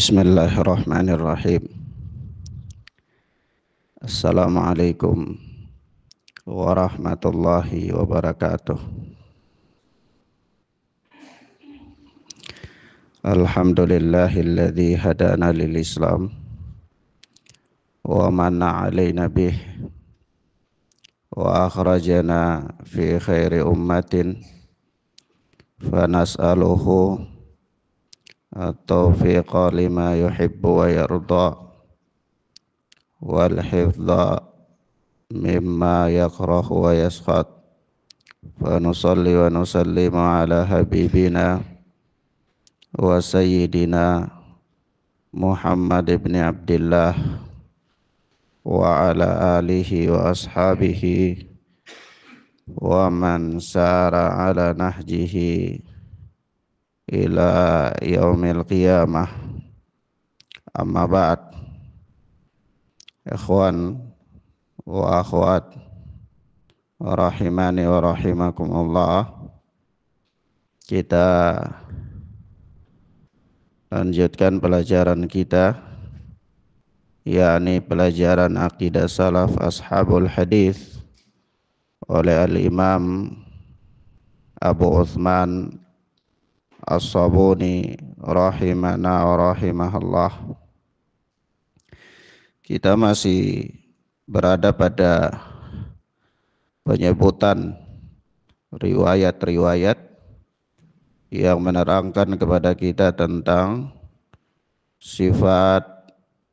Bismillahirrahmanirrahim. Assalamualaikum warahmatullahi wabarakatuh. Alhamdulillahilladzi hadana lil Islam wa manna alaina bih wa akhrajana fi khairi ummatin fanas'aluhu at-taufiqa lima yuhibbu wa yarda wal hifdha mimma yakrahu wa yaskhat fa nusalli wa nusallimu ala habibina wa sayyidina Muhammad ibn Abdillah wa ala alihi wa ashabihi wa man sara ala nahjihi ila yaumil qiyamah. Amma ba'd. Ikhwan wa akhwat rahimani wa rahimakumullah, kita lanjutkan pelajaran kita, yakni pelajaran akidah salaf ashabul hadis oleh al-Imam Abu Uthman As-Sabuni rahimana wa rahimahullah. Kita masih berada pada penyebutan riwayat-riwayat yang menerangkan kepada kita tentang sifat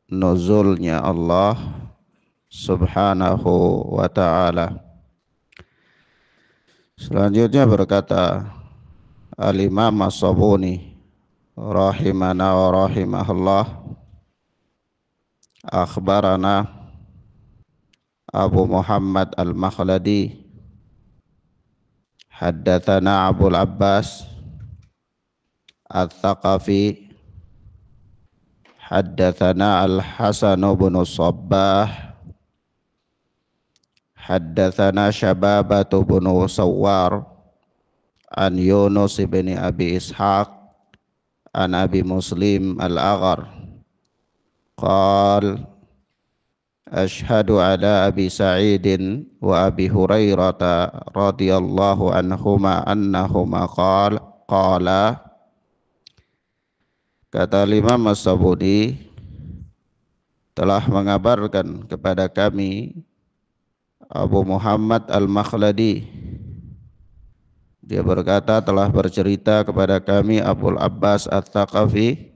nuzulnya Allah subhanahu wa ta'ala. Selanjutnya berkata Al-Imam As-Sabuni rahimana wa rahimahullah, akhbarana Abu Muhammad Al-Makhladi haddatsana Abul Abbas Al-Thaqafi haddatsana Al-Hasan bin Sabbah haddatsana Syababatu bin Sawwar an Yunus bin Abi Ishaq an Abi Muslim Al-Aghar qala ashhadu ala Abi Sa'idin wa Abi Hurairah radhiyallahu anhuma annahuma qala. Kata Imam As-Sabuni telah mengabarkan kepada kami Abu Muhammad Al-Makhladi. Dia berkata telah bercerita kepada kami Abul Abbas Al-Thaqafi.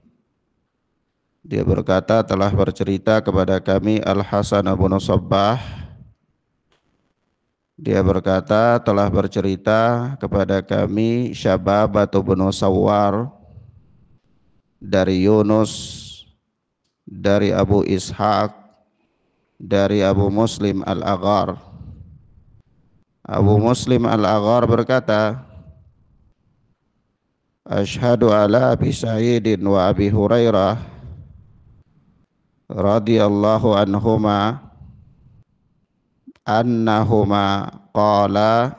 Dia berkata telah bercerita kepada kami Al-Hasan bin Sabbah. Dia berkata telah bercerita kepada kami Syababatu bin Sawwar dari Yunus, dari Abu Ishaq, dari Abu Muslim Al-Aghar. Abu Muslim Al-Aghar berkata, asyhadu ala Abi Sa'idin wa Abi Hurairah radhiyallahu anhuma annahuma qala,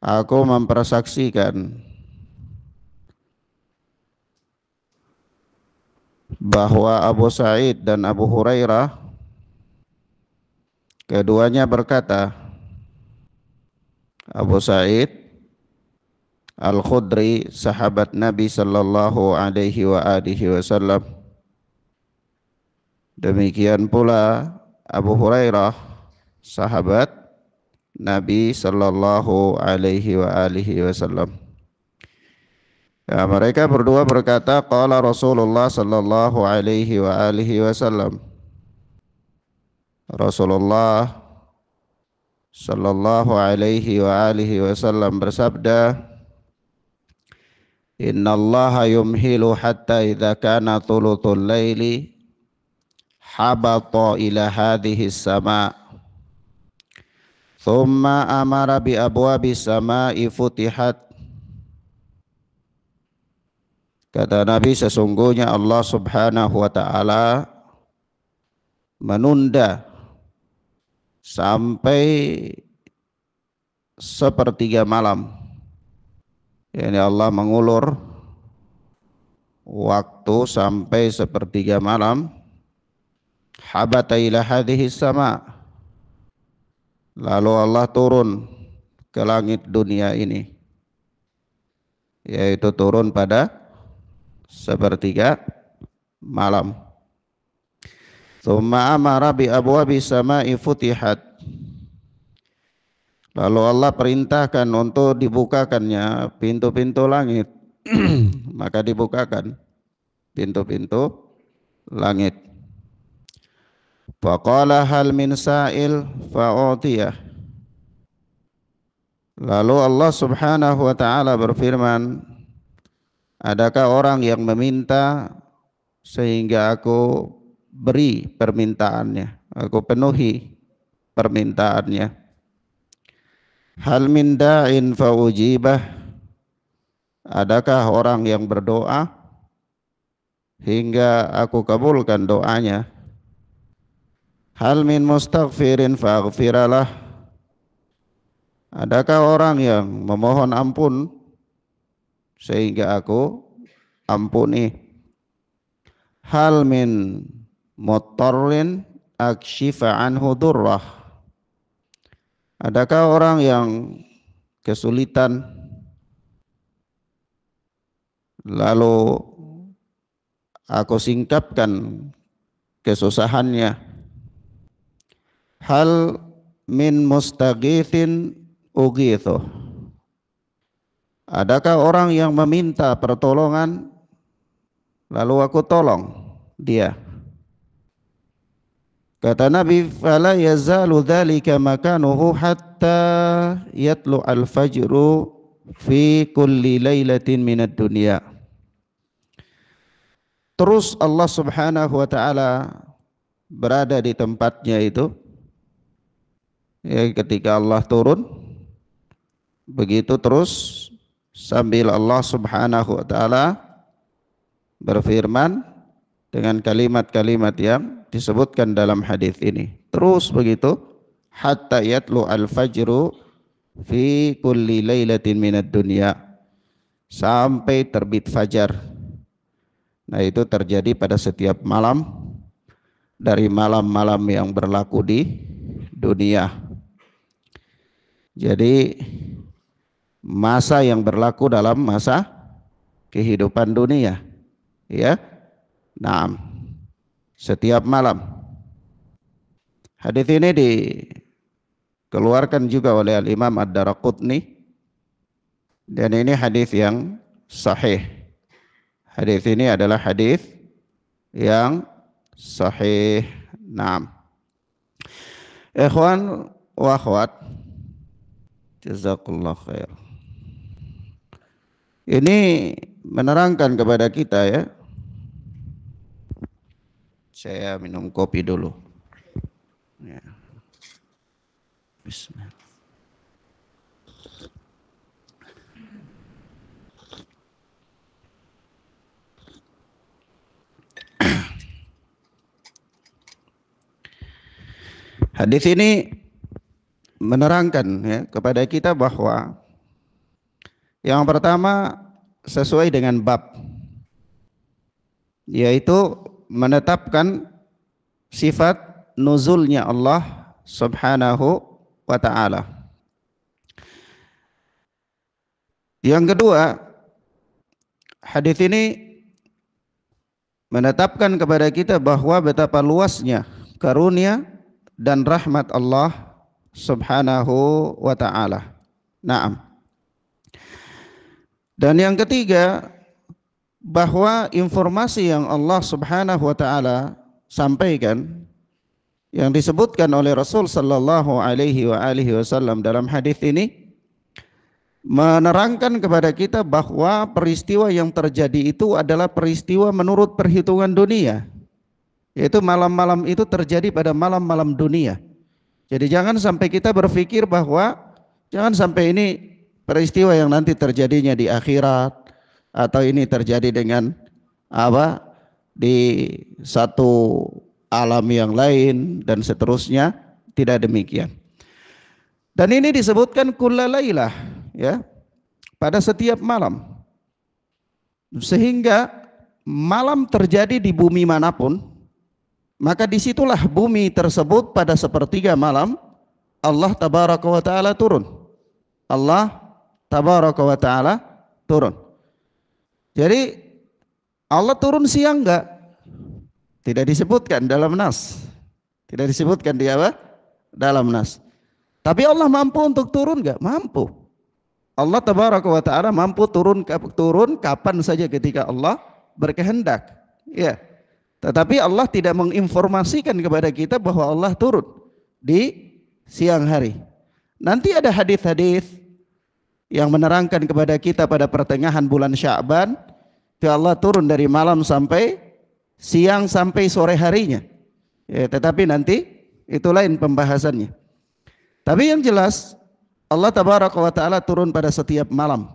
aku mempersaksikan bahwa Abu Sa'id dan Abu Hurairah keduanya berkata, Abu Sa'id Al-Khudri, sahabat Nabi sallallahu alaihi wa alihi wasallam. Demikian pula Abu Hurairah, sahabat Nabi sallallahu alaihi wa alihi wasallam. Ya, mereka berdua berkata, qala Rasulullah sallallahu alaihi wa alihi wasallam. Rasulullah sallallahu alaihi wa alihi wasallam bersabda, innallaha yumhilu hatta idza kana thuluthul laili habata ila hadhihi sama, thumma amara bi abwabis samai futihat. Kata Nabi, sesungguhnya Allah subhanahu wa ta'ala menunda sampai sepertiga malam. Yani Allah mengulur waktu sampai sepertiga malam, habata ila hadhihi sama, lalu Allah turun ke langit dunia ini, yaitu turun pada sepertiga malam. Tsumma amara bi abwabi sama'i futihat, lalu Allah perintahkan untuk dibukakannya pintu-pintu langit. Maka dibukakan pintu-pintu langit. Faqala hal min sa'il fa'utiyah. Lalu Allah Subhanahu wa taala berfirman, adakah orang yang meminta sehingga aku beri permintaannya, aku penuhi permintaannya. Hal min da'in fa'ujibah. Adakah orang yang berdoa hingga aku kabulkan doanya. Hal min mustaghfirin faghfiralah. Adakah orang yang memohon ampun sehingga aku ampuni. Hal min muttarrin akshifa anhu durrah. Adakah orang yang kesulitan lalu aku singkapkan kesusahannya. Hal min mustaghithin ughithu. Adakah orang yang meminta pertolongan lalu aku tolong dia. Kata Nabi, fala yazalu dzalika makanuhu hatta yatlu al-fajru fi kulli lailatin minad dunya. Terus Allah Subhanahu wa taala berada di tempatnya itu, ya, ketika Allah turun begitu terus sambil Allah Subhanahu wa taala berfirman dengan kalimat-kalimat yang disebutkan dalam hadis ini. Terus begitu hatta yatlu al-fajru fi kulli lailatin minad dunya, sampai terbit fajar. Nah, itu terjadi pada setiap malam dari malam-malam yang berlaku di dunia. Jadi masa yang berlaku dalam masa kehidupan dunia, ya. Nah, setiap malam. Hadis ini dikeluarkan juga oleh Al-Imam Ad-Daraqutni, dan ini hadis yang sahih. Hadis ini adalah hadis yang sahih. Naam. Ikhwan wa akhwat, jazakallah khair. Ini menerangkan kepada kita, ya. Saya minum kopi dulu. Ya. Bismillah. Hadis ini menerangkan, ya, kepada kita bahwa yang pertama sesuai dengan bab, yaitu menetapkan sifat nuzulnya Allah Subhanahu wa ta'ala. Yang kedua, hadis ini menetapkan kepada kita bahwa betapa luasnya karunia dan rahmat Allah Subhanahu wa ta'ala. Naam. Dan yang ketiga, bahwa informasi yang Allah Subhanahu wa ta'ala sampaikan, yang disebutkan oleh Rasul sallallahu alaihi wasallam dalam hadis ini, menerangkan kepada kita bahwa peristiwa yang terjadi itu adalah peristiwa menurut perhitungan dunia, yaitu malam-malam itu terjadi pada malam-malam dunia. Jadi jangan sampai kita berpikir bahwa jangan sampai ini peristiwa yang nanti terjadinya di akhirat, atau ini terjadi dengan apa di satu alam yang lain dan seterusnya. Tidak demikian. Dan ini disebutkan kullalailah, ya, pada setiap malam, sehingga malam terjadi di bumi manapun, maka disitulah bumi tersebut pada sepertiga malam Allah tabaraka wa ta'ala turun. Allah tabaraka wa ta'ala turun. Jadi Allah turun siang enggak? Tidak disebutkan dalam nas. Tidak disebutkan di apa? Dalam nas. Tapi Allah mampu untuk turun enggak? Mampu. Allah tabaraka wa ta'ala mampu turun kapan saja ketika Allah berkehendak. Ya. Tetapi Allah tidak menginformasikan kepada kita bahwa Allah turun di siang hari. Nanti ada hadis-hadis yang menerangkan kepada kita pada pertengahan bulan Sya'ban, Allah turun dari malam sampai siang sampai sore harinya. Ya, tetapi nanti itu lain pembahasannya. Tapi yang jelas Allah tabaraka wa ta'ala turun pada setiap malam.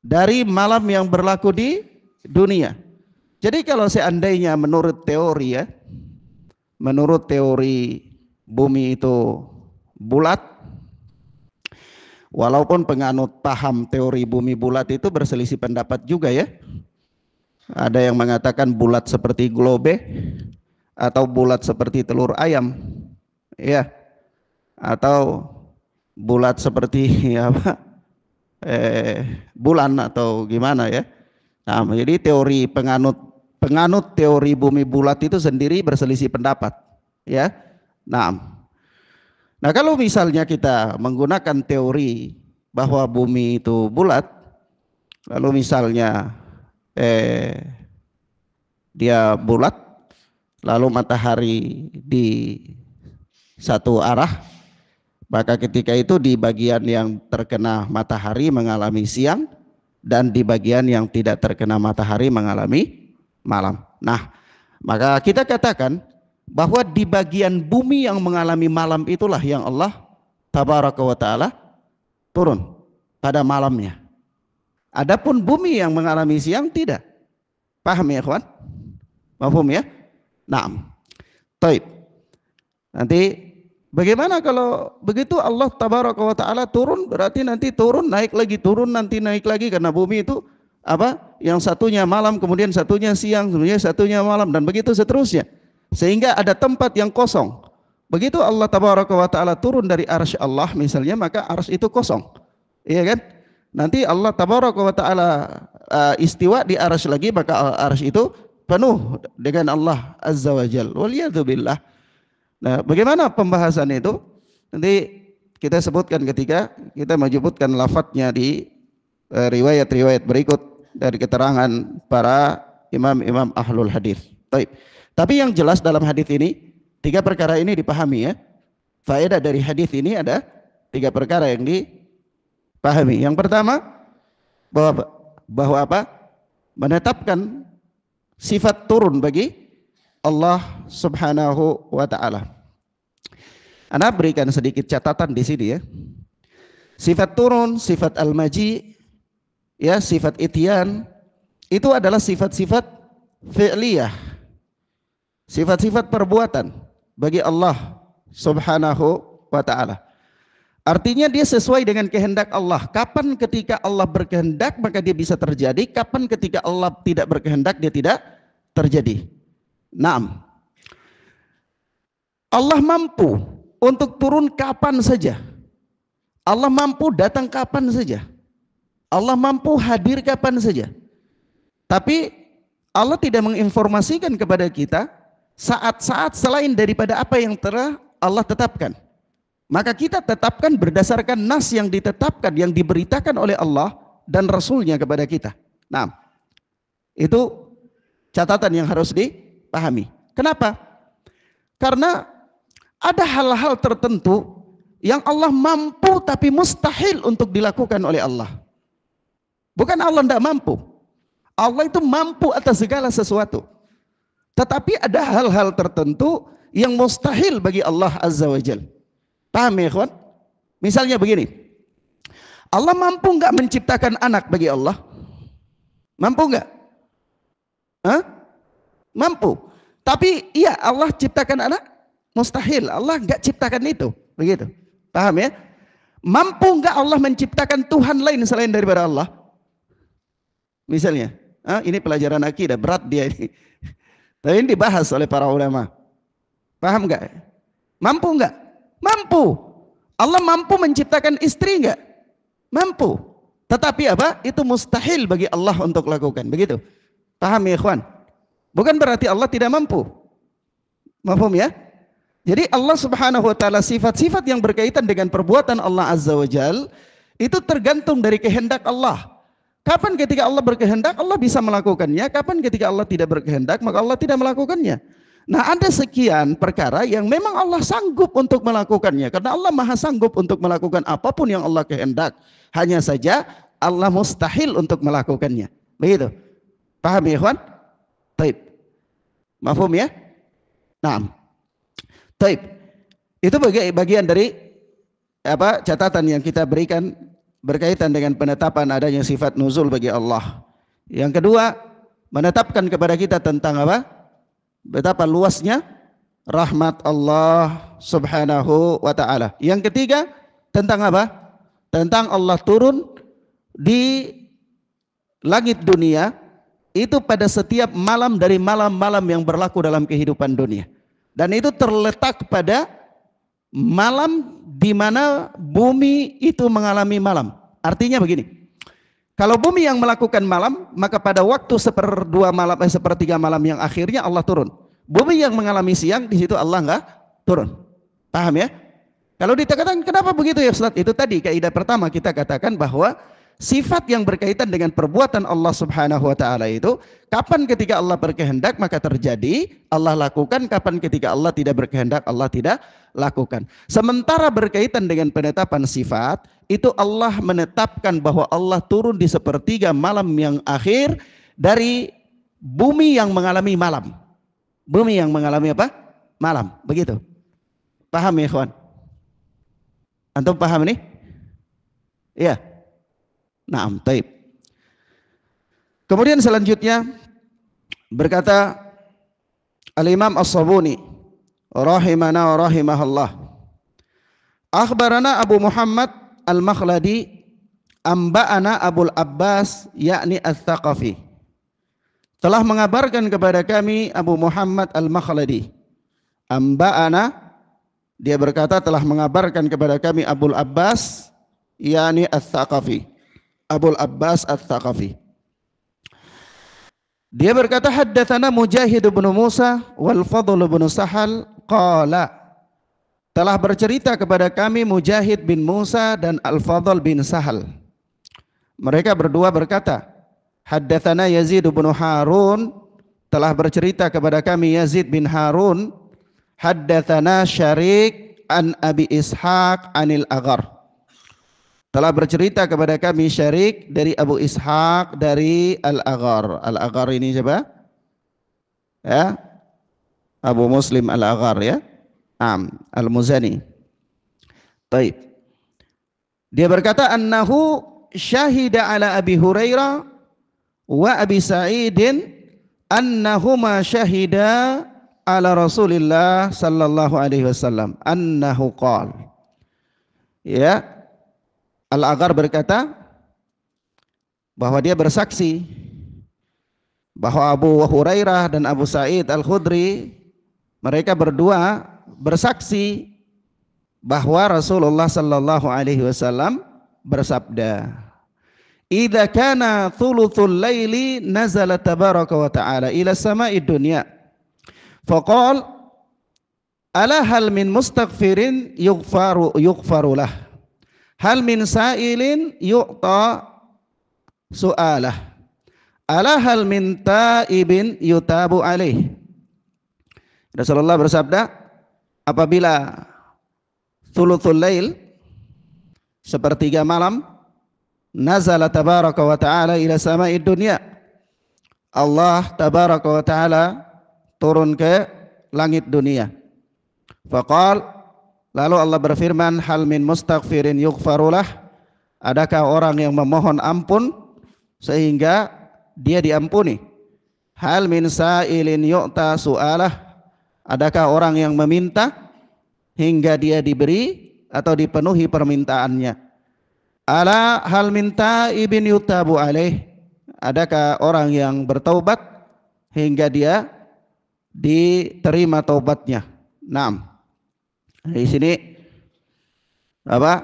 Dari malam yang berlaku di dunia. Jadi kalau seandainya menurut teori ya, menurut teori bumi itu bulat, walaupun penganut paham teori bumi bulat itu berselisih pendapat juga ya. Ada yang mengatakan bulat seperti globe atau bulat seperti telur ayam, ya, atau bulat seperti apa, bulan atau gimana ya. Nah, jadi teori penganut teori bumi bulat itu sendiri berselisih pendapat, ya. Nah, kalau misalnya kita menggunakan teori bahwa bumi itu bulat, lalu misalnya dia bulat, lalu matahari di satu arah, maka ketika itu di bagian yang terkena matahari mengalami siang, dan di bagian yang tidak terkena matahari mengalami malam. Nah, maka kita katakan bahwa di bagian bumi yang mengalami malam itulah yang Allah tabaraka wa ta'ala turun pada malamnya. Adapun bumi yang mengalami siang tidak. Paham ya kawan? Paham ya? Naam. Taib. Nanti bagaimana kalau begitu Allah tabaraka wa ta'ala turun, berarti nanti turun naik lagi, turun nanti naik lagi, karena bumi itu apa? Yang satunya malam, kemudian satunya siang, kemudian satunya malam, dan begitu seterusnya. Sehingga ada tempat yang kosong. Begitu Allah tabaraka wa ta'ala turun dari arsy Allah misalnya, maka arsy itu kosong. Iya kan? Nanti Allah tabaraka wa ta'ala istiwa di arsy lagi, maka arsy itu penuh dengan Allah azza wa jalla. Waliyadzubillah. Nah, bagaimana pembahasan itu? Nanti kita sebutkan ketika kita menyebutkan lafadznya di riwayat-riwayat berikut dari keterangan para imam-imam ahlul hadis. Tapi yang jelas dalam hadis ini, tiga perkara ini dipahami ya. Faedah dari hadis ini ada tiga perkara yang dipahami. Yang pertama, bahwa apa? Menetapkan sifat turun bagi Allah subhanahu wa ta'ala. Anda berikan sedikit catatan di sini ya. Sifat turun, sifat al-maji, ya, sifat ityan, itu adalah sifat-sifat fi'liyah, sifat-sifat perbuatan bagi Allah subhanahu wa ta'ala. Artinya dia sesuai dengan kehendak Allah. Kapan ketika Allah berkehendak maka dia bisa terjadi, kapan ketika Allah tidak berkehendak dia tidak terjadi. Naam. Allah mampu untuk turun kapan saja. Allah mampu datang kapan saja. Allah mampu hadir kapan saja. Tapi Allah tidak menginformasikan kepada kita saat-saat selain daripada apa yang telah Allah tetapkan. Maka kita tetapkan berdasarkan nas yang ditetapkan, yang diberitakan oleh Allah dan Rasulnya kepada kita. Nah, itu catatan yang harus dipahami. Kenapa? Karena ada hal-hal tertentu yang Allah mampu tapi mustahil untuk dilakukan oleh Allah. Bukan Allah tidak mampu. Allah itu mampu atas segala sesuatu. Tetapi ada hal-hal tertentu yang mustahil bagi Allah azza wa jalla. Paham ya kawan? Misalnya begini, Allah mampu nggak menciptakan anak bagi Allah? Mampu nggak? Mampu. Tapi iya, Allah ciptakan anak? Mustahil. Allah nggak ciptakan itu. Begitu. Paham ya? Mampu nggak Allah menciptakan Tuhan lain selain daripada Allah? Misalnya, Ini pelajaran akidah, berat dia ini. Tapi ini dibahas oleh para ulama. Paham nggak? Mampu nggak? Mampu. Allah mampu menciptakan istri nggak? Mampu. Tetapi apa? Itu mustahil bagi Allah untuk lakukan. Begitu. Paham ya ikhwan? Bukan berarti Allah tidak mampu. Mafhum ya? Jadi Allah subhanahu wa ta'ala sifat-sifat yang berkaitan dengan perbuatan Allah azza wa jal itu tergantung dari kehendak Allah. Kapan ketika Allah berkehendak Allah bisa melakukannya, kapan ketika Allah tidak berkehendak maka Allah tidak melakukannya. Nah ada sekian perkara yang memang Allah sanggup untuk melakukannya karena Allah maha sanggup untuk melakukan apapun yang Allah kehendak. Hanya saja Allah mustahil untuk melakukannya. Begitu. Paham ya ikhwan? Taib. Mafhum ya? Naam. Taib. Itu bagian dari catatan yang kita berikan berkaitan dengan penetapan adanya sifat nuzul bagi Allah. Yang kedua, menetapkan kepada kita tentang apa? Betapa luasnya rahmat Allah subhanahu wa ta'ala. Yang ketiga, tentang apa? Tentang Allah turun di langit dunia itu pada setiap malam dari malam-malam yang berlaku dalam kehidupan dunia. Dan itu terletak pada malam di mana bumi itu mengalami malam. Artinya begini, kalau bumi yang melakukan malam, maka pada waktu sepertiga malam yang akhirnya Allah turun. Bumi yang mengalami siang, di situ Allah enggak turun. Paham ya? Kalau dikatakan kenapa begitu ya Ustaz? Itu tadi kaidah pertama kita katakan bahwa sifat yang berkaitan dengan perbuatan Allah subhanahu wa ta'ala itu kapan ketika Allah berkehendak maka terjadi, Allah lakukan, kapan ketika Allah tidak berkehendak Allah tidak lakukan. Sementara berkaitan dengan penetapan sifat itu Allah menetapkan bahwa Allah turun di sepertiga malam yang akhir dari bumi yang mengalami malam. Bumi yang mengalami apa? Malam. Begitu. Paham ya ikhwan? Antum paham ini? Iya. Naam, taib. Kemudian selanjutnya berkata Al-Imam As-Sabuni rahimana wa rahimahullah. Akhbarana Abu Muhammad Al-Makhladi amba'ana Abul Abbas yakni Al-Thaqafi. Telah mengabarkan kepada kami Abu Muhammad Al-Makhladi. Amba'ana, dia berkata telah mengabarkan kepada kami Abul Abbas yakni Al-Thaqafi. Abul Abbas Al-Thaqafi. Dia berkata haddatsana Mujahid bin Musa wal Fadl bin Sahal qala, telah bercerita kepada kami Mujahid bin Musa dan Al-Fadl bin Sahal. Mereka berdua berkata, haddatsana Yazid bin Harun, telah bercerita kepada kami Yazid bin Harun, haddatsana Syarik an Abi Ishaq anil Aghar. Telah bercerita kepada kami Syarik dari Abu Ishaq dari Al-Aghar. Al-Aghar ini siapa? Ya, Abu Muslim Al-Aghar ya. Al-Muzani. Baik. Dia berkata annahu syahida ala Abi Hurairah wa Abi Sa'idin annahuma syahida ala Rasulillah sallallahu alaihi wasallam annahu qala. Ya. Al-Aghar berkata bahwa dia bersaksi bahwa Abu Hurairah dan Abu Sa'id Al-Khudri mereka berdua bersaksi bahwa Rasulullah sallallahu alaihi wasallam bersabda, "Idza kana thuluthul laili nazala tabaraka wa ta'ala ila sama'id dunya faqala ala hal min mustaghfirin yughfaru lah. Hal min sa'ilin yu'ta su'alah. Ala hal min ta'ibin yutabu alaih." Rasulullah bersabda, apabila thuluthul lail, sepertiga malam, nazala tabaraka wa ta'ala ila sama'id dunya, Allah tabaraka wa ta'ala turun ke langit dunia. Faqal, lalu Allah berfirman, hal min mustaghfirin yughfarulah, adakah orang yang memohon ampun sehingga dia diampuni? Hal min sa'ilin yu'ta su'alah, adakah orang yang meminta hingga dia diberi atau dipenuhi permintaannya? Ala hal min ta'ibin yutabu alaih, adakah orang yang bertaubat hingga dia diterima taubatnya? Naam. Di sini apa?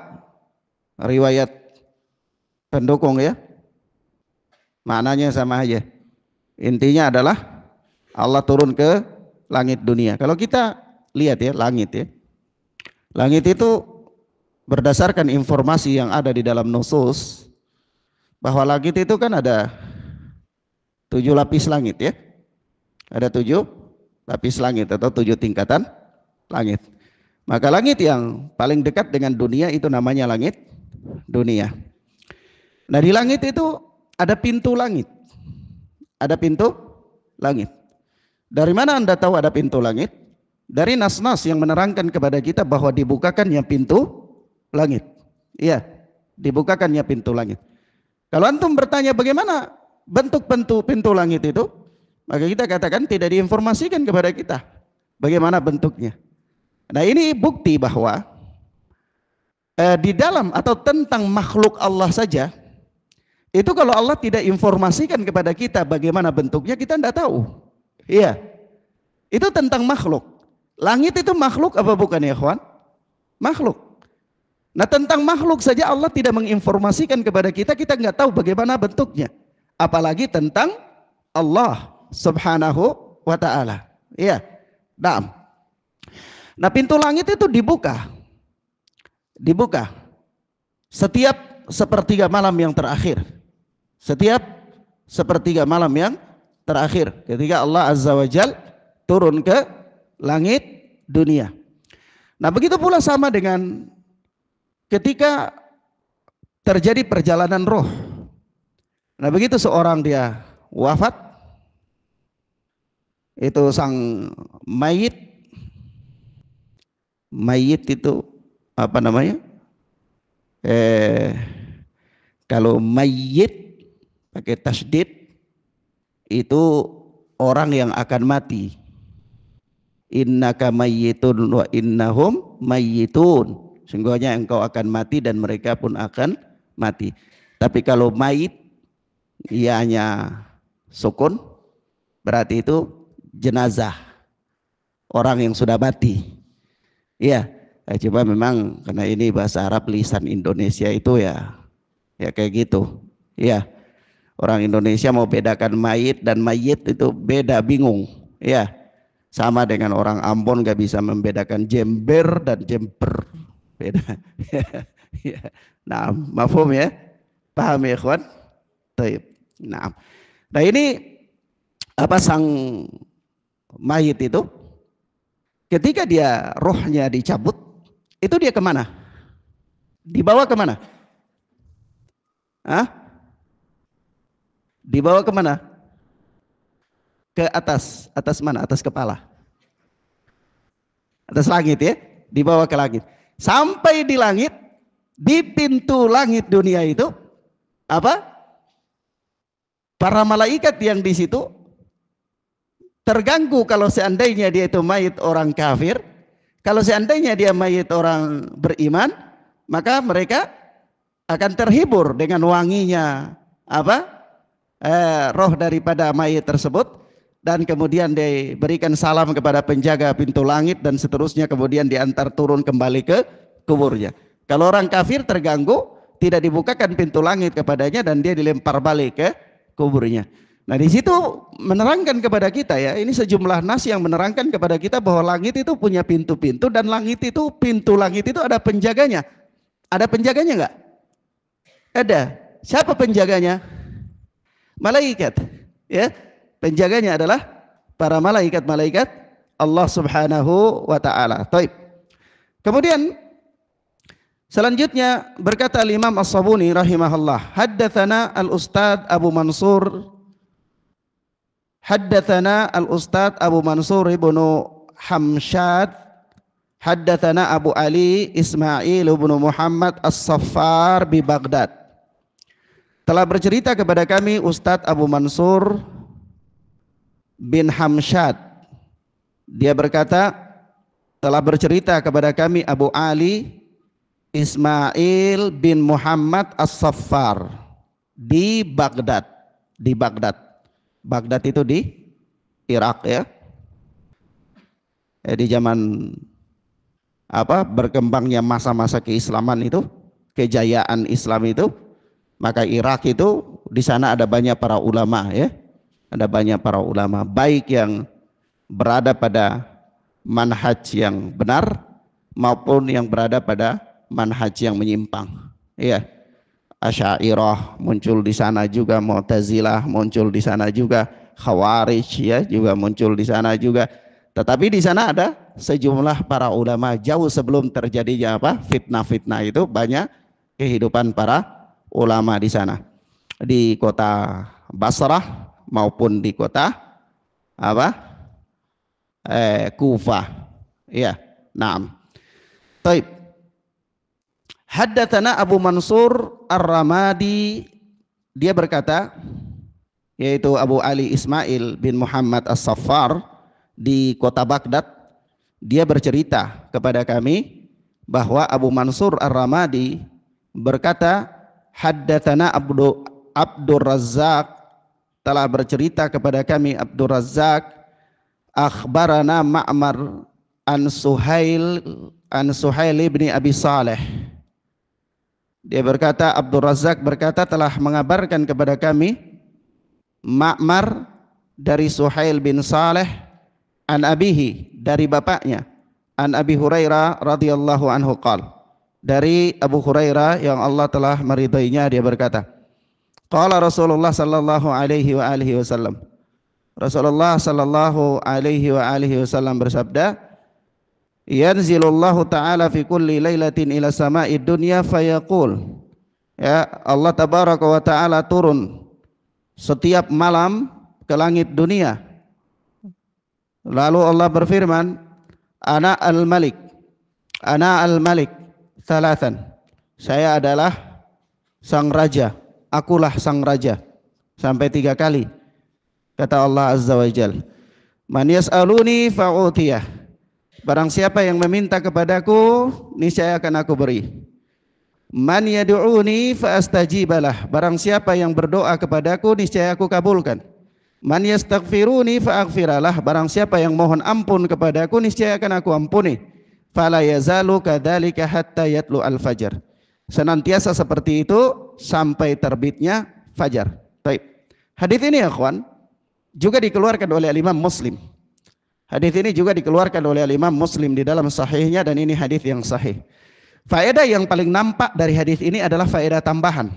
Riwayat pendukung ya. Maknanya sama aja. Intinya adalah Allah turun ke langit dunia. Kalau kita lihat ya langit ya. Langit itu berdasarkan informasi yang ada di dalam nusus bahwa langit itu kan ada 7 lapis langit ya. Ada 7 lapis langit atau 7 tingkatan langit. Maka langit yang paling dekat dengan dunia itu namanya langit dunia. Nah di langit itu ada pintu langit. Ada pintu langit. Dari mana Anda tahu ada pintu langit? Dari nas-nas yang menerangkan kepada kita bahwa dibukakannya pintu langit. Iya, dibukakannya pintu langit. Kalau antum bertanya bagaimana bentuk pintu langit itu, maka kita katakan tidak diinformasikan kepada kita bagaimana bentuknya. Nah ini bukti bahwa di dalam atau tentang makhluk Allah saja, itu kalau Allah tidak informasikan kepada kita bagaimana bentuknya, kita tidak tahu. Iya, itu tentang makhluk. Langit itu makhluk apa bukan ya kawan? Makhluk. Nah tentang makhluk saja Allah tidak menginformasikan kepada kita, kita nggak tahu bagaimana bentuknya. Apalagi tentang Allah subhanahu wa ta'ala. Iya, naam. Nah pintu langit itu dibuka setiap sepertiga malam yang terakhir. Setiap sepertiga malam yang terakhir ketika Allah Azza wa Jal turun ke langit dunia. Nah begitu pula sama dengan ketika terjadi perjalanan roh. Nah begitu seorang dia wafat, itu sang mayit itu apa namanya? Kalau mayit pakai tasdid itu orang yang akan mati. Innaka mayyitun wa innahum mayyitun. Sungguhnya engkau akan mati dan mereka pun akan mati. Tapi kalau mayit ianya sukun, berarti itu jenazah, orang yang sudah mati. Iya, coba memang karena ini bahasa Arab lisan Indonesia itu ya kayak gitu. Iya, orang Indonesia mau bedakan mayit dan mayit itu beda, bingung. Iya, sama dengan orang Ambon gak bisa membedakan jember dan jember, beda. Nah, mafhum ya, paham ya ikhwan? Taib. Nah ini apa sang mayit itu? Ketika dia rohnya dicabut, itu dia kemana? Dibawa kemana? Hah? Dibawa kemana? Ke atas. Atas mana? Atas kepala. Atas langit ya. Dibawa ke langit. Sampai di langit, di pintu langit dunia itu, apa? Para malaikat yang di situ terganggu kalau seandainya dia itu mayit orang kafir. Kalau seandainya dia mayit orang beriman, maka mereka akan terhibur dengan wanginya roh daripada mayit tersebut, dan kemudian diberikan salam kepada penjaga pintu langit dan seterusnya, kemudian diantar turun kembali ke kuburnya. Kalau orang kafir terganggu, tidak dibukakan pintu langit kepadanya dan dia dilempar balik ke kuburnya. Nah di situ menerangkan kepada kita ya, ini sejumlah nas yang menerangkan kepada kita bahwa langit itu punya pintu-pintu, dan langit itu, pintu langit itu ada penjaganya. Ada penjaganya enggak? Ada. Siapa penjaganya? Malaikat. Ya, penjaganya adalah para malaikat-malaikat Allah Subhanahu wa taala. Taib. Kemudian selanjutnya berkata Imam As-Sabuni rahimahullah, haddatsana al-Ustad Abu Mansur, haddatsana al-Ustad Abu Mansur ibnu Hamshad, haddatsana Abu Ali Ismail ibnu Muhammad As-Saffar bi Baghdad. Telah bercerita kepada kami Ustadz Abu Mansur bin Hamshad. Dia berkata, telah bercerita kepada kami Abu Ali Ismail bin Muhammad As-Saffar di Baghdad. di Baghdad. Baghdad itu di Irak ya. Di zaman berkembangnya masa-masa keislaman itu, kejayaan Islam itu, maka Irak itu di sana ada banyak para ulama ya. Ada banyak para ulama baik yang berada pada manhaj yang benar maupun yang berada pada manhaj yang menyimpang. Ya. Asy'ariyah muncul di sana juga, Mu'tazilah muncul di sana juga, Khawarij ya juga muncul di sana juga. Tetapi di sana ada sejumlah para ulama jauh sebelum terjadinya fitnah-fitnah itu, banyak kehidupan para ulama di sana. Di kota Basrah maupun di kota Kufah. Ya, naam. Taib. Haddatsana Abu Mansur Ar-Ramadi, dia berkata, yaitu Abu Ali Ismail bin Muhammad As-Saffar di kota Baghdad, dia bercerita kepada kami bahwa Abu Mansur Ar-Ramadi berkata, haddatsana Abdur Razzaq, telah bercerita kepada kami Abdur Razzaq, akhbarana Ma'mar an Suhail bin Abi Saleh. Dia berkata, Abdur Razzaq berkata telah mengabarkan kepada kami Ma'mar dari Suhail bin Saleh, an abihi, dari bapaknya, an Abi Hurairah radhiyallahu anhu qala, dari Abu Hurairah yang Allah telah meridainya, dia berkata, qala Rasulullah sallallahu alaihi wa alihi wasallam, Rasulullah sallallahu alaihi wa alihi wasallam bersabda, yanzilullahu ta'ala fi kulli lailatin ila sama'id dunya fayaqul, ya, Allah tabaraka wa ta'ala turun setiap malam ke langit dunia. Lalu Allah berfirman, ana al-malik, ana al-malik thalathan, saya adalah sang raja, akulah sang raja, sampai 3 kali. Kata Allah azza wa jal, man yas'aluni fa'utiyah, barang siapa yang meminta kepadaku niscaya akan aku beri. Man yad'uni fa'astajibalah, barang siapa yang berdoa kepadaku niscaya aku kabulkan. Man yastaghfiruni fa'aghfiralah, barang siapa yang mohon ampun kepadaku niscaya akan aku ampuni. Fala yazalu kadzalika hatta yatlu al-fajr, senantiasa seperti itu sampai terbitnya fajar. Baik. Hadis ini ya kawan, juga dikeluarkan oleh Imam Muslim. Hadis ini juga dikeluarkan oleh Imam Muslim di dalam sahihnya, dan ini hadis yang sahih. Faedah yang paling nampak dari hadis ini adalah faedah tambahan.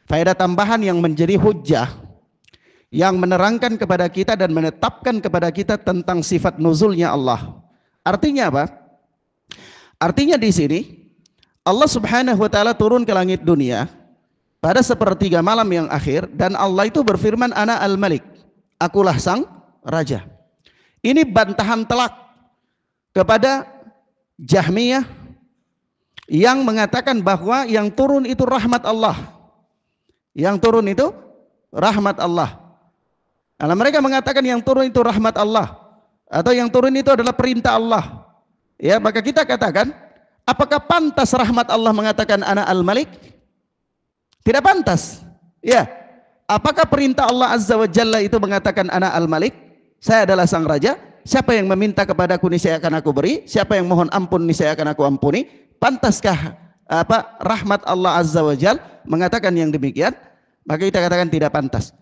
Faedah tambahan yang menjadi hujjah, yang menerangkan kepada kita dan menetapkan kepada kita tentang sifat nuzulnya Allah. Artinya apa? Artinya di sini Allah Subhanahu wa taala turun ke langit dunia pada sepertiga malam yang akhir, dan Allah itu berfirman, ana al-malik, akulah sang raja. Ini bantahan telak kepada Jahmiyah yang mengatakan bahwa yang turun itu rahmat Allah. Yang turun itu rahmat Allah. Kalau mereka mengatakan yang turun itu rahmat Allah, atau yang turun itu adalah perintah Allah, ya, maka kita katakan, apakah pantas rahmat Allah mengatakan ana al-malik? Tidak pantas. Ya. Apakah perintah Allah azza wa jalla itu mengatakan ana al-malik, saya adalah sang raja, siapa yang meminta kepadaku niscaya akan aku beri, siapa yang mohon ampun niscaya akan aku ampuni? Pantaskah rahmat Allah azza wa jalla mengatakan yang demikian? Maka kita katakan tidak pantas.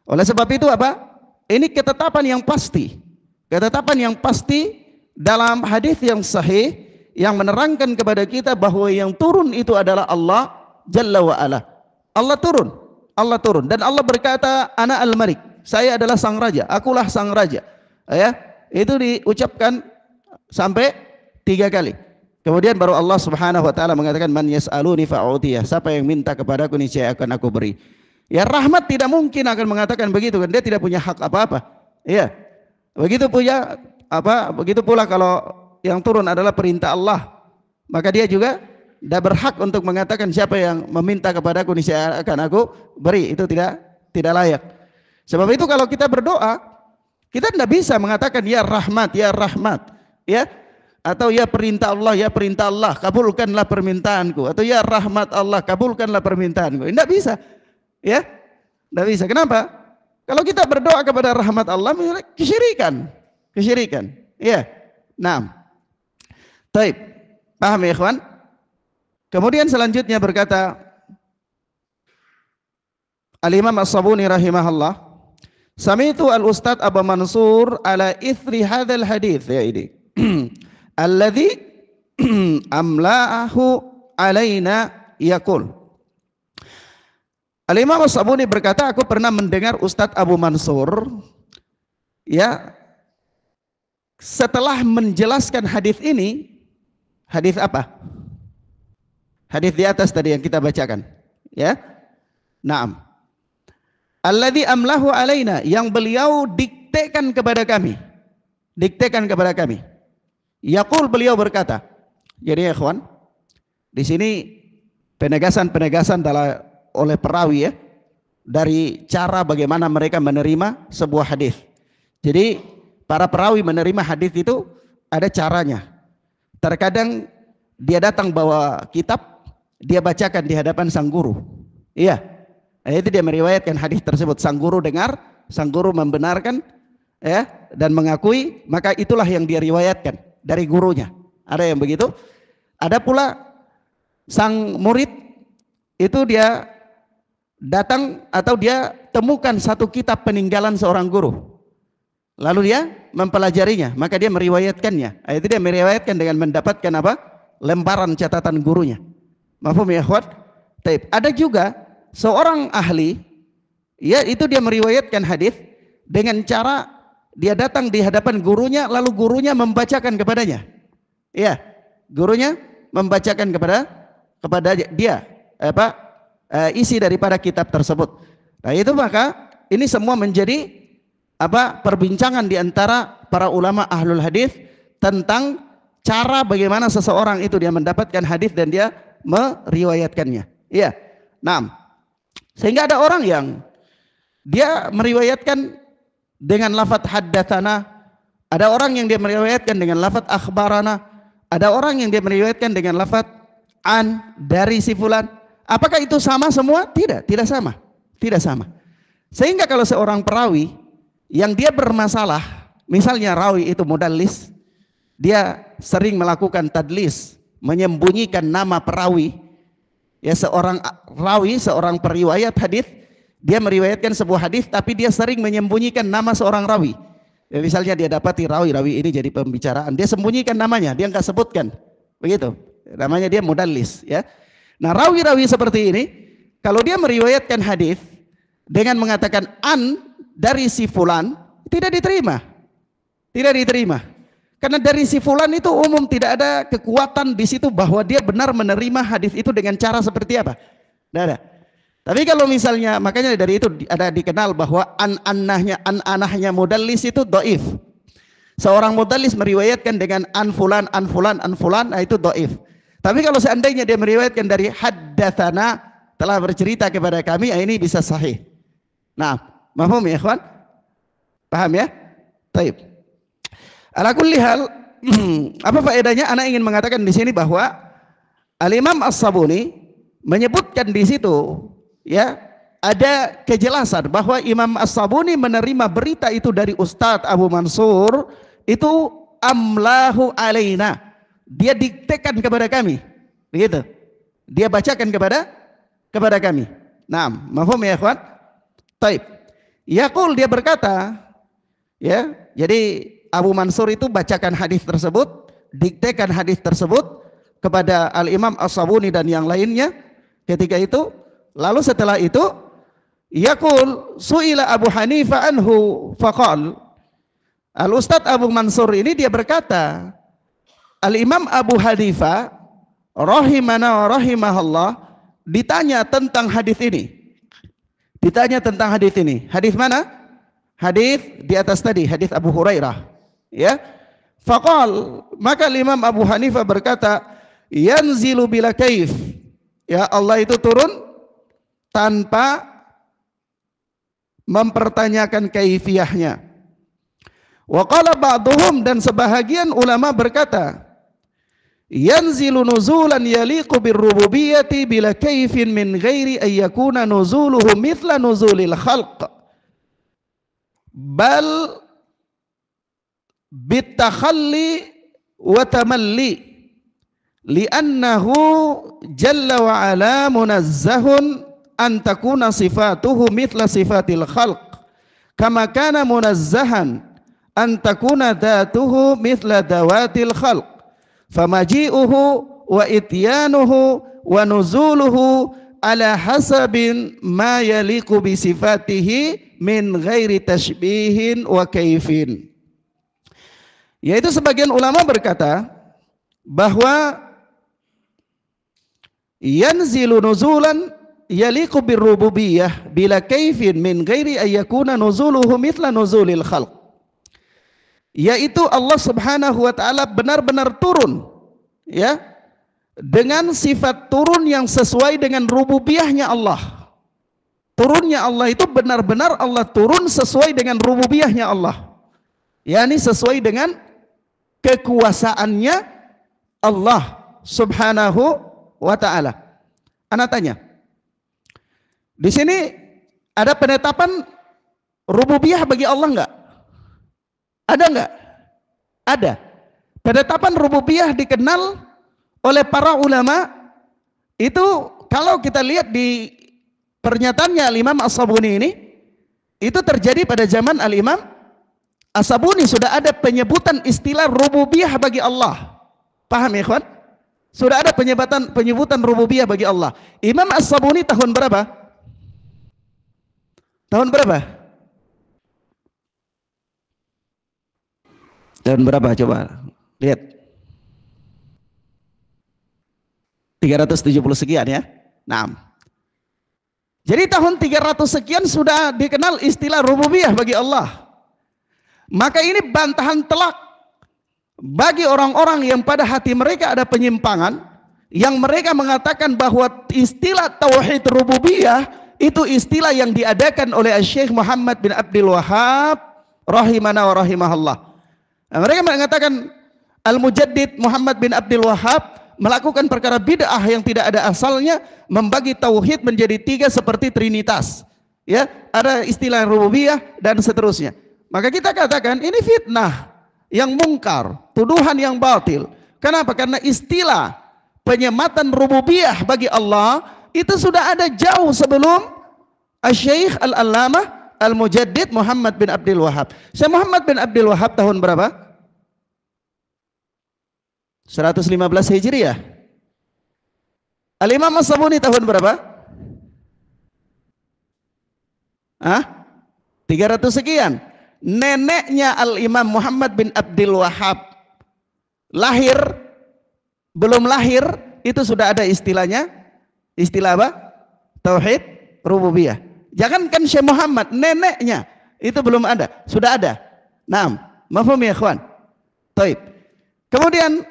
Oleh sebab itu apa? Ini ketetapan yang pasti. Ketetapan yang pasti dalam hadis yang sahih yang menerangkan kepada kita bahwa yang turun itu adalah Allah Jalla wa Ala. Allah turun. Allah turun, dan Allah berkata, ana al-malik, saya adalah sang raja, akulah sang raja. Ya, itu diucapkan sampai 3 kali. Kemudian baru Allah Subhanahu wa taala mengatakan, man yas'aluni fa'utiyah, siapa yang minta kepadaku niscaya akan aku beri. Ya, rahmat tidak mungkin akan mengatakan begitu kan, dia tidak punya hak apa-apa. Iya. Begitu pula kalau yang turun adalah perintah Allah, maka dia juga tidak berhak untuk mengatakan siapa yang meminta kepadaku niscaya akan aku beri. Itu tidak layak. Sebab itu kalau kita berdoa, kita tidak bisa mengatakan ya rahmat, ya, atau ya perintah Allah, kabulkanlah permintaanku, atau ya rahmat Allah, kabulkanlah permintaanku. Tidak bisa. Ya, tidak bisa. Kenapa? Kalau kita berdoa kepada rahmat Allah, kesyirikan. Kesyirikan. Iya. Naam. Taib. Paham ya, ikhwan? Kemudian selanjutnya berkata Al-Imam As-Sabuni rahimahullah, sami'tu al-Ustadz Abu Mansur ala ithri hadzal hadits, ya ini. Alladzi amla'ahu alaina yaqul. Al-Imam As-Sabuni berkata, aku pernah mendengar Ustadz Abu Mansur ya setelah menjelaskan hadis ini. Hadis apa? Hadis di atas tadi yang kita bacakan, ya. Naam. Alladzi amlahu alaina, yang beliau diktekan kepada kami. Diktekan kepada kami. Yaqul, beliau berkata. Jadi ya ikhwan, di sini penegasan-penegasan oleh perawi ya, dari cara bagaimana mereka menerima sebuah hadis. Jadi para perawi menerima hadis itu ada caranya. Terkadang dia datang bawa kitab, dia bacakan di hadapan sang guru. Iya. Itu dia meriwayatkan hadis tersebut. Sang guru dengar, sang guru membenarkan ya, dan mengakui, maka itulah yang dia riwayatkan dari gurunya. Ada yang begitu. Ada pula sang murid itu dia datang atau dia temukan satu kitab peninggalan seorang guru. Lalu dia mempelajarinya, maka dia meriwayatkannya. Itu dia meriwayatkan dengan mendapatkan apa? Lembaran catatan gurunya. Mafhum ya ikhwan? Taib. Ada juga seorang ahli, ya itu dia meriwayatkan hadis dengan cara dia datang di hadapan gurunya, lalu gurunya membacakan kepadanya. Ya, gurunya membacakan kepada dia isi daripada kitab tersebut. Nah itu maka ini semua menjadi perbincangan di antara para ulama ahlul hadis tentang cara bagaimana seseorang itu dia mendapatkan hadis dan dia meriwayatkannya. Iya. Nah, sehingga ada orang yang dia meriwayatkan dengan lafaz haddatsana, ada orang yang dia meriwayatkan dengan lafaz akhbarana, ada orang yang dia meriwayatkan dengan lafaz an dari si fulan. Apakah itu sama semua? Tidak, tidak sama. Tidak sama. Sehingga kalau seorang perawi yang dia bermasalah, misalnya rawi itu mudallis, dia sering melakukan tadlis, menyembunyikan nama perawi. Ya, seorang rawi, seorang periwayat hadis, dia meriwayatkan sebuah hadis tapi dia sering menyembunyikan nama seorang rawi. Ya, misalnya dia dapati rawi ini jadi pembicaraan, dia sembunyikan namanya, dia enggak sebutkan. Begitu. Namanya dia mudallis, ya. Nah, rawi-rawi seperti ini kalau dia meriwayatkan hadis dengan mengatakan an dari si fulan, tidak diterima. Tidak diterima. Karena dari si fulan itu umum, tidak ada kekuatan di situ bahwa dia benar menerima hadis itu dengan cara seperti apa. Tidak ada. Tapi kalau misalnya, makanya dari itu ada dikenal bahwa an-anahnya mudallis itu dhaif. Seorang mudallis meriwayatkan dengan an fulan, nah itu dhaif. Tapi kalau seandainya dia meriwayatkan dari haddatsana, telah bercerita kepada kami, ini bisa sahih. Nah, mafhum ya ikhwan? Paham ya? Taib. Ala kulli hal, apa faedahnya? Ana ingin mengatakan di sini bahwa Al-Imam As-Sabuni menyebutkan di situ, ya, ada kejelasan bahwa Imam As-Sabuni menerima berita itu dari Ustadz Abu Mansur itu amlahu alaina. Dia diktekan kepada kami, begitu. Dia bacakan kepada kami. Nah, mafhum ya ikhwan? Taib. Yaqul, dia berkata, ya, jadi Abu Mansur itu bacakan hadis tersebut, diktekan hadis tersebut kepada Al-Imam As-Sabuni dan yang lainnya ketika itu. Lalu setelah itu, yaqul su'ila Abu Hanifah anhu faqal. Al-Ustadz Abu Mansur ini dia berkata, Al-Imam Abu Hanifah rahimana wa rahimahullah ditanya tentang hadis ini. Ditanya tentang hadis ini. Hadis mana? Hadis di atas tadi, hadis Abu Hurairah. Ya, faqal, maka Imam Abu Hanifah berkata, yanzilu bila kaif. Ya, Allah itu turun tanpa mempertanyakan kaifiyahnya. Wa qala ba'dhum, dan sebahagian ulama berkata, yanzilu nuzulan yaliqu birrububiyyati bila kaifin min ghairi ayyakuna nuzuluhu mithla nuzulil khalq. bal bitakhalli wa tamalli li'annahu jalla wa ala munazzahun an takuna sifatuhu mithla sifatil khalq kama kana munazzahan an takuna dhatuhu mithla dawatil khalq famaji'uhu wa ityanuhu wa nuzuluhu ala hasabin ma yaliqu bi sifatihi min ghairi tashbihin wa kaifin. Yaitu sebagian ulama berkata bahwa yanzilu nuzulan yaliqu birrububiyah bila kaifin min ghairi ayyakuna nuzuluhu mithla nuzulil khalq. Yaitu Allah Subhanahu wa taala benar-benar turun, ya, dengan sifat turun yang sesuai dengan rububiyahnya Allah. Turunnya Allah itu benar-benar Allah turun sesuai dengan rububiyahnya Allah, yakni sesuai dengan kekuasaannya Allah Subhanahu wa ta'ala. Ana tanya, di sini ada penetapan rububiyah bagi Allah enggak? Ada enggak? Ada. Penetapan rububiyah dikenal oleh para ulama itu, kalau kita lihat di pernyataannya Al-Imam As-Sabuni ini, itu terjadi pada zaman Al-Imam As-Sabuni sudah ada penyebutan istilah rububiyah bagi Allah. Paham ya ikhwan? Sudah ada penyebutan rububiyah bagi Allah. Imam As-Sabuni tahun berapa? Tahun berapa? Tahun berapa coba? Lihat. 370 sekian ya. Nah. Jadi tahun 300 sekian sudah dikenal istilah rububiyah bagi Allah. Maka ini bantahan telak bagi orang-orang yang pada hati mereka ada penyimpangan, yang mereka mengatakan bahwa istilah tauhid rububiyah itu istilah yang diadakan oleh Syekh Muhammad bin Abdul Wahhab rahimana wa rahimahullah. Nah, mereka mengatakan Al-Mujaddid Muhammad bin Abdul Wahhab melakukan perkara bid'ah yang tidak ada asalnya, membagi tauhid menjadi 3 seperti trinitas. Ya, ada istilah rububiyah dan seterusnya. Maka kita katakan ini fitnah yang mungkar, tuduhan yang batil. Kenapa? Karena istilah penyematan rububiyah bagi Allah itu sudah ada jauh sebelum Asy-Syaikh Al-Allamah Al-Mujaddid Muhammad bin Abdul Wahhab. Syekh Muhammad bin Abdul Wahhab tahun berapa? 115 Hijriah. Al-Imam As-Sabuni tahun berapa? 300 sekian. Neneknya Al-Imam Muhammad bin Abdul Wahhab lahir, belum lahir itu sudah ada istilahnya. Istilah apa? Tauhid rububiyah. Jangankan Syekh Muhammad, neneknya itu belum ada, sudah ada. Naam, mafhum ya ikhwan? Taib. Kemudian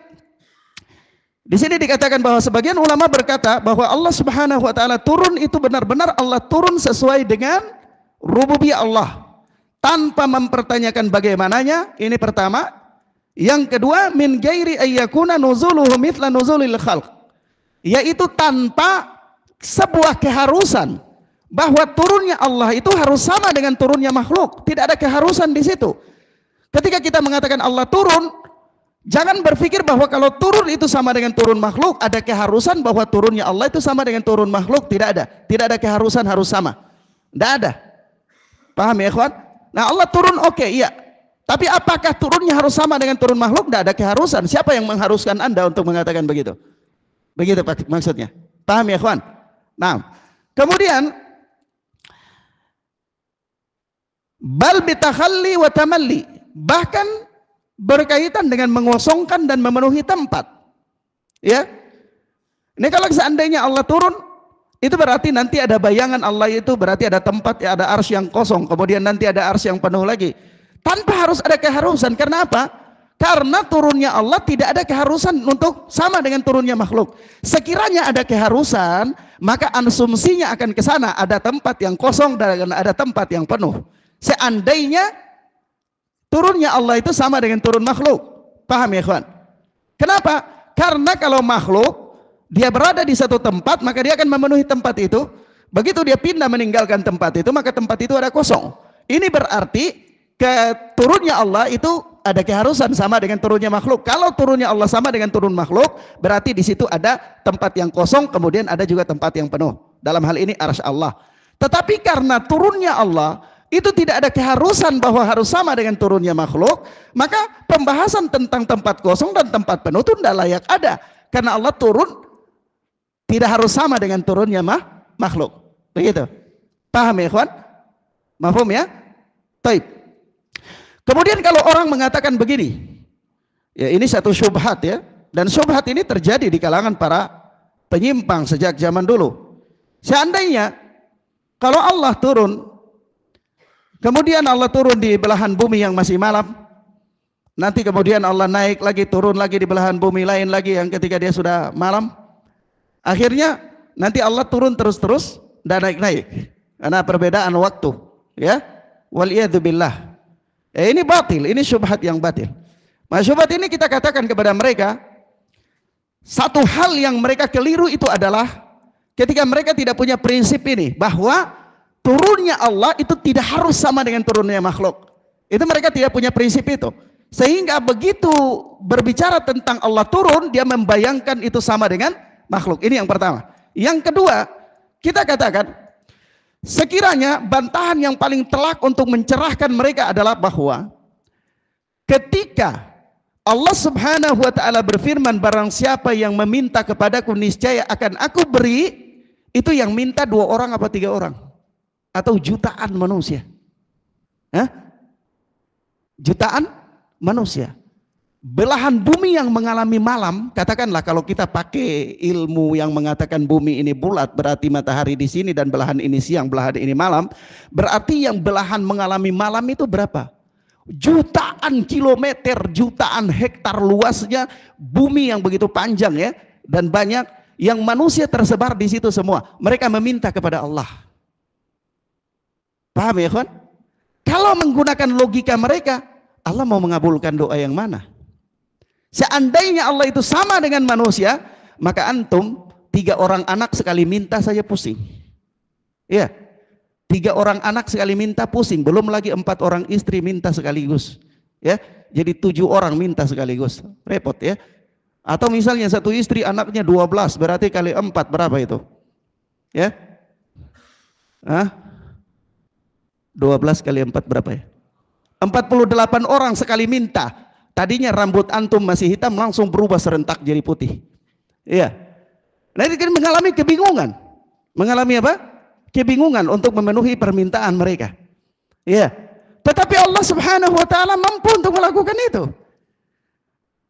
di sini dikatakan bahwa sebagian ulama berkata bahwa Allah Subhanahu wa taala turun itu benar-benar Allah turun sesuai dengan rububiyah Allah tanpa mempertanyakan bagaimananya. Ini pertama. Yang kedua, min ghairi ayyakuna nuzuluhu mithla nuzulil khalq, yaitu tanpa sebuah keharusan bahwa turunnya Allah itu harus sama dengan turunnya makhluk. Tidak ada keharusan di situ. Ketika kita mengatakan Allah turun, jangan berpikir bahwa kalau turun itu sama dengan turun makhluk, ada keharusan bahwa turunnya Allah itu sama dengan turun makhluk. Tidak ada. Tidak ada keharusan harus sama. Tidak ada. Paham ya ikhwan? Nah, Allah turun oke, iya. Tapi apakah turunnya harus sama dengan turun makhluk? Tidak ada keharusan. Siapa yang mengharuskan Anda untuk mengatakan begitu? Begitu maksudnya. Paham ya ikhwan? Nah, kemudian bal bitakhalli wa tamalli, bahkan berkaitan dengan mengosongkan dan memenuhi tempat. Ya. Ini kalau seandainya Allah turun, itu berarti nanti ada bayangan Allah, itu berarti ada tempat, ada arsy yang kosong, kemudian nanti ada arsy yang penuh lagi. Tanpa harus ada keharusan. Karena apa? Karena turunnya Allah tidak ada keharusan untuk sama dengan turunnya makhluk. Sekiranya ada keharusan, maka asumsinya akan ke sana, ada tempat yang kosong dan ada tempat yang penuh. Seandainya turunnya Allah itu sama dengan turun makhluk. Paham ya ikhwan? Kenapa? Karena kalau makhluk dia berada di satu tempat, maka dia akan memenuhi tempat itu. Begitu dia pindah meninggalkan tempat itu, maka tempat itu ada kosong. Ini berarti turunnya Allah itu ada keharusan sama dengan turunnya makhluk. Kalau turunnya Allah sama dengan turun makhluk, berarti di situ ada tempat yang kosong, kemudian ada juga tempat yang penuh. Dalam hal ini arsy Allah. Tetapi karena turunnya Allah itu tidak ada keharusan bahwa harus sama dengan turunnya makhluk, maka pembahasan tentang tempat kosong dan tempat penuh itu tidak layak ada. Karena Allah turun tidak harus sama dengan turunnya makhluk. Begitu. Paham ya, ikhwan? Mafhum ya? Taib. Kemudian kalau orang mengatakan begini, ya ini satu syubhat ya, dan syubhat ini terjadi di kalangan para penyimpang sejak zaman dulu. Seandainya kalau Allah turun, kemudian Allah turun di belahan bumi yang masih malam, nanti kemudian Allah naik lagi, turun lagi di belahan bumi lain lagi yang ketika dia sudah malam, akhirnya nanti Allah turun terus-terus dan naik-naik karena perbedaan waktu, ya. Waliyadzubillah. Ini batil, ini syubhat yang batil. Nah, syubhat ini kita katakan kepada mereka, satu hal yang mereka keliru itu adalah ketika mereka tidak punya prinsip ini, bahwa turunnya Allah itu tidak harus sama dengan turunnya makhluk. Itu mereka tidak punya prinsip itu. Sehingga begitu berbicara tentang Allah turun, dia membayangkan itu sama dengan makhluk. Ini yang pertama. Yang kedua, kita katakan, sekiranya bantahan yang paling telak untuk mencerahkan mereka adalah bahwa ketika Allah Subhanahu wa ta'ala berfirman, barang siapa yang meminta kepadaku niscaya akan aku beri, itu yang minta 2 orang apa 3 orang? Atau jutaan manusia? Hah? Jutaan manusia. Belahan bumi yang mengalami malam, katakanlah kalau kita pakai ilmu yang mengatakan bumi ini bulat, berarti matahari di sini dan belahan ini siang, belahan ini malam, berarti yang belahan mengalami malam itu berapa? Jutaan kilometer, jutaan hektar luasnya bumi yang begitu panjang ya, dan banyak yang manusia tersebar di situ semua. Mereka meminta kepada Allah. Paham ya, kawan? Kalau menggunakan logika mereka, Allah mau mengabulkan doa yang mana? Seandainya Allah itu sama dengan manusia, maka antum 3 orang anak sekali minta saja pusing. Ya, 3 orang anak sekali minta pusing, belum lagi 4 orang istri minta sekaligus. Ya, jadi 7 orang minta sekaligus, repot ya. Atau misalnya satu istri anaknya 12, berarti kali 4 berapa itu? Ya, 12 kali 4 berapa ya? 48 orang sekali minta. Tadinya rambut antum masih hitam, langsung berubah serentak jadi putih. Iya. Nah, ini kan mengalami kebingungan. Mengalami apa? Kebingungan untuk memenuhi permintaan mereka. Iya. Tetapi Allah Subhanahu wa ta'ala mampu untuk melakukan itu.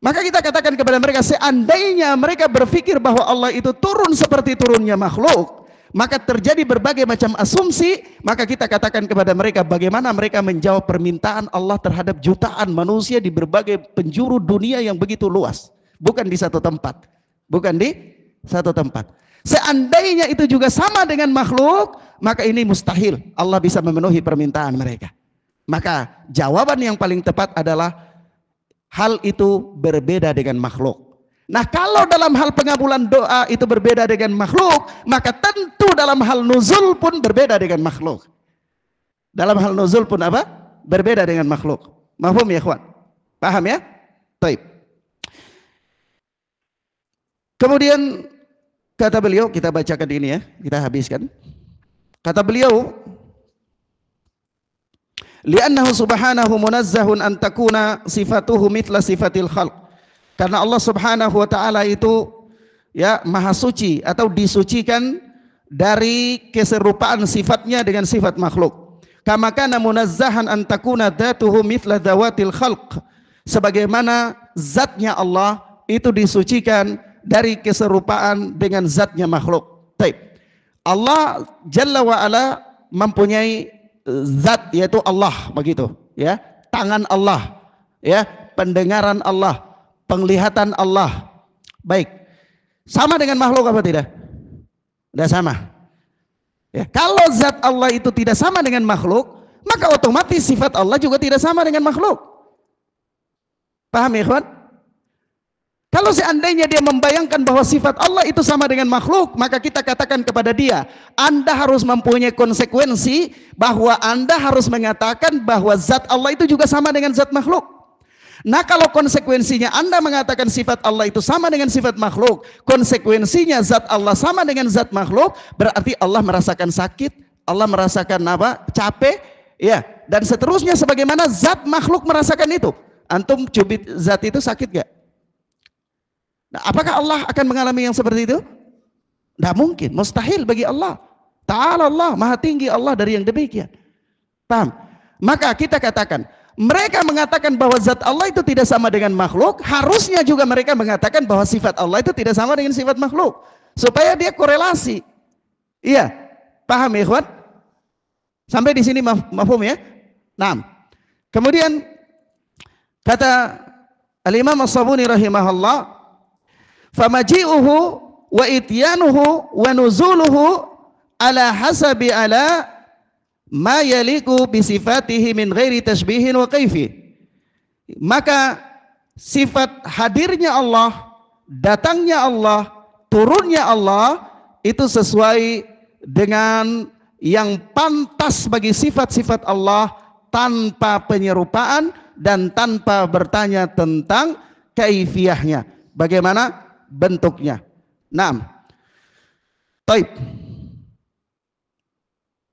Maka kita katakan kepada mereka, seandainya mereka berpikir bahwa Allah itu turun seperti turunnya makhluk, maka terjadi berbagai macam asumsi, maka kita katakan kepada mereka bagaimana mereka menjawab permintaan Allah terhadap jutaan manusia di berbagai penjuru dunia yang begitu luas, bukan di satu tempat, bukan di satu tempat. Seandainya itu juga sama dengan makhluk, maka ini mustahil Allah bisa memenuhi permintaan mereka. Maka jawaban yang paling tepat adalah hal itu berbeda dengan makhluk. Nah, kalau dalam hal pengabulan doa itu berbeda dengan makhluk, maka tentu dalam hal nuzul pun berbeda dengan makhluk. Dalam hal nuzul pun apa? Berbeda dengan makhluk. Mafhum ya, ikhwan? Paham ya? Baik. Kemudian kata beliau, kita bacakan ini ya, kita habiskan. Kata beliau, li'annahu subhanahu munazzahun an takuna sifatuhu mithla sifatil khalq. Karena Allah Subhanahu wa ta'ala itu ya maha suci atau disucikan dari keserupaan sifatnya dengan sifat makhluk. Kama kana munazzahan an takuna dzatuhu mithla dzawatil khalq. Sebagaimana zatnya Allah itu disucikan dari keserupaan dengan zatnya makhluk. Baik. Allah Jalla wa Ala mempunyai zat, yaitu Allah, begitu ya. Tangan Allah, ya, pendengaran Allah, penglihatan Allah. Baik. Sama dengan makhluk apa tidak? Tidak sama. Ya, kalau zat Allah itu tidak sama dengan makhluk, maka otomatis sifat Allah juga tidak sama dengan makhluk. Paham ya, kawan? Kalau seandainya dia membayangkan bahwa sifat Allah itu sama dengan makhluk, maka kita katakan kepada dia, Anda harus mempunyai konsekuensi bahwa Anda harus mengatakan bahwa zat Allah itu juga sama dengan zat makhluk. Nah, kalau konsekuensinya Anda mengatakan sifat Allah itu sama dengan sifat makhluk, konsekuensinya zat Allah sama dengan zat makhluk, berarti Allah merasakan sakit, Allah merasakan apa? Capek, ya, dan seterusnya sebagaimana zat makhluk merasakan itu. Antum cubit zat itu sakit gak? Nah, apakah Allah akan mengalami yang seperti itu? Tidak mungkin, mustahil bagi Allah. Ta'ala Allah, maha tinggi Allah dari yang demikian. Paham? Maka kita katakan, mereka mengatakan bahwa zat Allah itu tidak sama dengan makhluk, harusnya juga mereka mengatakan bahwa sifat Allah itu tidak sama dengan sifat makhluk. Supaya dia korelasi. Iya, paham ya ikhwan? Sampai di sini mafhum ya? Nah, kemudian kata Al-Imam As-Sabuni rahimahullah, famaji'uhu wa ityanuhu wa nuzuluhu ala hasabi ala ma yaliku bisifatihi min ghairi tashbihin wa kaifi. Maka sifat hadirnya Allah, datangnya Allah, turunnya Allah itu sesuai dengan yang pantas bagi sifat-sifat Allah tanpa penyerupaan dan tanpa bertanya tentang kaifiyahnya, bagaimana bentuknya. Naam. Taib.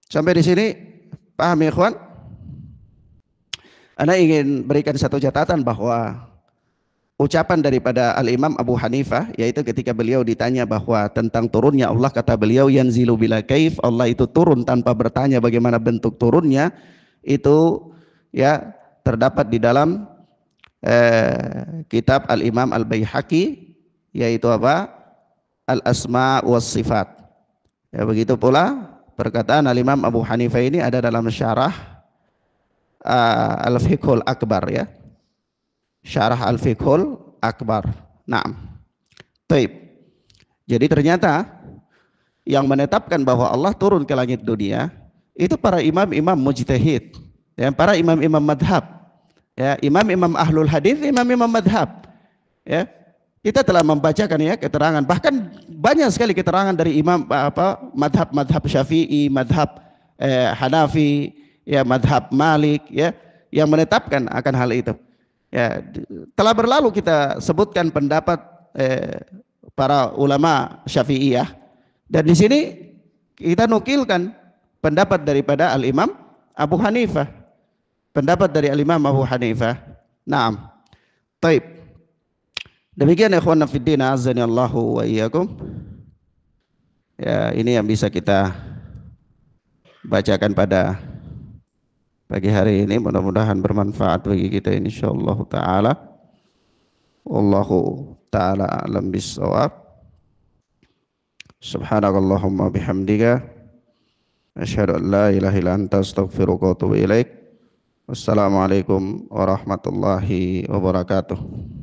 Sampai di sini paham ya ikhwan? Ana ingin berikan satu catatan bahwa ucapan daripada Al-Imam Abu Hanifah, yaitu ketika beliau ditanya bahwa tentang turunnya Allah, kata beliau yanzilu bila kaif, Allah itu turun tanpa bertanya bagaimana bentuk turunnya, itu ya terdapat di dalam kitab Al-Imam Al-Baihaqi, yaitu apa? Al-Asma was Sifat. Ya, begitu pula perkataan Al-Imam Abu Hanifah ini ada dalam syarah Al-Fiqhul Akbar ya. Syarah Al-Fiqhul Akbar. Naam. Taib. Jadi ternyata yang menetapkan bahwa Allah turun ke langit dunia itu para imam-imam mujtahid, ya, para imam-imam madhab, ya, imam-imam ahlul hadis, imam-imam madhab, ya. Kita telah membacakan ya keterangan, bahkan banyak sekali keterangan dari imam madhab Syafi'i, madhab Hanafi, ya, madhab Malik, ya, yang menetapkan akan hal itu. Ya, telah berlalu kita sebutkan pendapat para ulama Syafi'iyah, dan di sini kita nukilkan pendapat daripada Al-Imam Abu Hanifah, pendapat dari Al-Imam Abu Hanifah. Naam. Taib. Demikian ikhwan fiddin azani Allahu wa iyyakum. Ya, ini yang bisa kita bacakan pada pagi hari ini, mudah-mudahan bermanfaat bagi kita insyaallah taala. Wallahu taala a'lam bissawab. Subhanakallahumma bihamdika asyhadu an la ilaha illa anta astaghfiruka wa atubu ilaik. Wassalamualaikum warahmatullahi wabarakatuh.